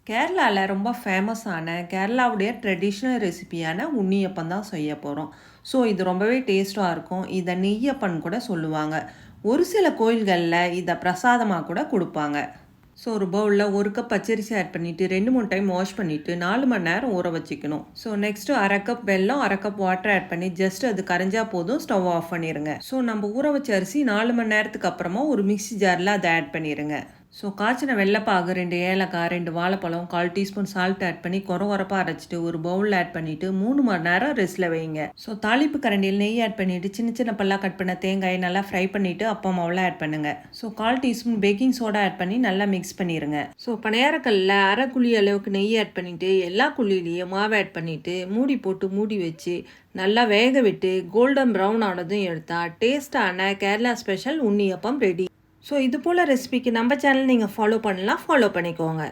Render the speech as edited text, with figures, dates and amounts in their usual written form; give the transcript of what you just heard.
கேரளாவில் ரொம்ப ஃபேமஸான கேரளாவுடைய ட்ரெடிஷ்னல் ரெசிபியான உண்ணியப்பம் தான் செய்ய போகிறோம். ஸோ இது ரொம்பவே டேஸ்ட்டாக இருக்கும். இதை நெய்யப்பன் கூட சொல்லுவாங்க. ஒரு சில கோயில்களில் இதை பிரசாதமாக கூட கொடுப்பாங்க. ஸோ ஒரு பவுலில் 1 கப் பச்சரிசி ஆட் பண்ணிவிட்டு 2-3 டைம் வாஷ் பண்ணிவிட்டு 4 மணி நேரம் ஊற வச்சுக்கணும். ஸோ நெக்ஸ்ட்டு 1/2 கப் வெல்லம் 1/2 கப் வாட்டர் ஆட் பண்ணி ஜஸ்ட் அது கரைஞ்சா போதும், ஸ்டவ் ஆஃப் பண்ணிடுங்க. ஸோ நம்ம ஊற வச்ச அரிசி 4 மணி நேரத்துக்கு அப்புறமா ஒரு மிக்ஸி ஜாரில் அதை ஆட் பண்ணிடுங்க. ஸோ காய்ச்சின வெள்ளைப்பாகு 2 ஏலக்காய் 2 வாழைப்பழம் 1/4 டீஸ்பூன் சால்ட் ஆட் பண்ணி கொரப்பாக அரைச்சிட்டு ஒரு பவுலில் ஆட் பண்ணிவிட்டு 3 மணி நேரம் ரெஸ்ட்டில் வைங்க. ஸோ தாளிப்பு கரண்டியில் நெய் ஆட் பண்ணிவிட்டு சின்ன சின்ன பல்லாக கட் பண்ண தேங்காயை நல்லா ஃப்ரை பண்ணிவிட்டு அப்பா மாவில் ஆட் பண்ணுங்கள். So 1/4 teaspoon baking soda add பண்ணி நல்லா மிக்ஸ் பண்ணிடுங்க. ஸோ பணியாரக்கல்லில் அரை குழி அளவுக்கு நெய் ஆட் பண்ணிவிட்டு எல்லா குழியிலையும் மாவு ஆட் பண்ணிவிட்டு மூடி போட்டு மூடி வச்சு நல்லா வேக விட்டு கோல்டன் ப்ரௌன் ஆனதும் எடுத்தால் டேஸ்டான Kerala special unniyappam ready. So இது போல் ரெசிபிக்கு நம்ம சேனல் நீங்கள் ஃபாலோ பண்ணலாம், ஃபாலோ பண்ணிக்கோங்க.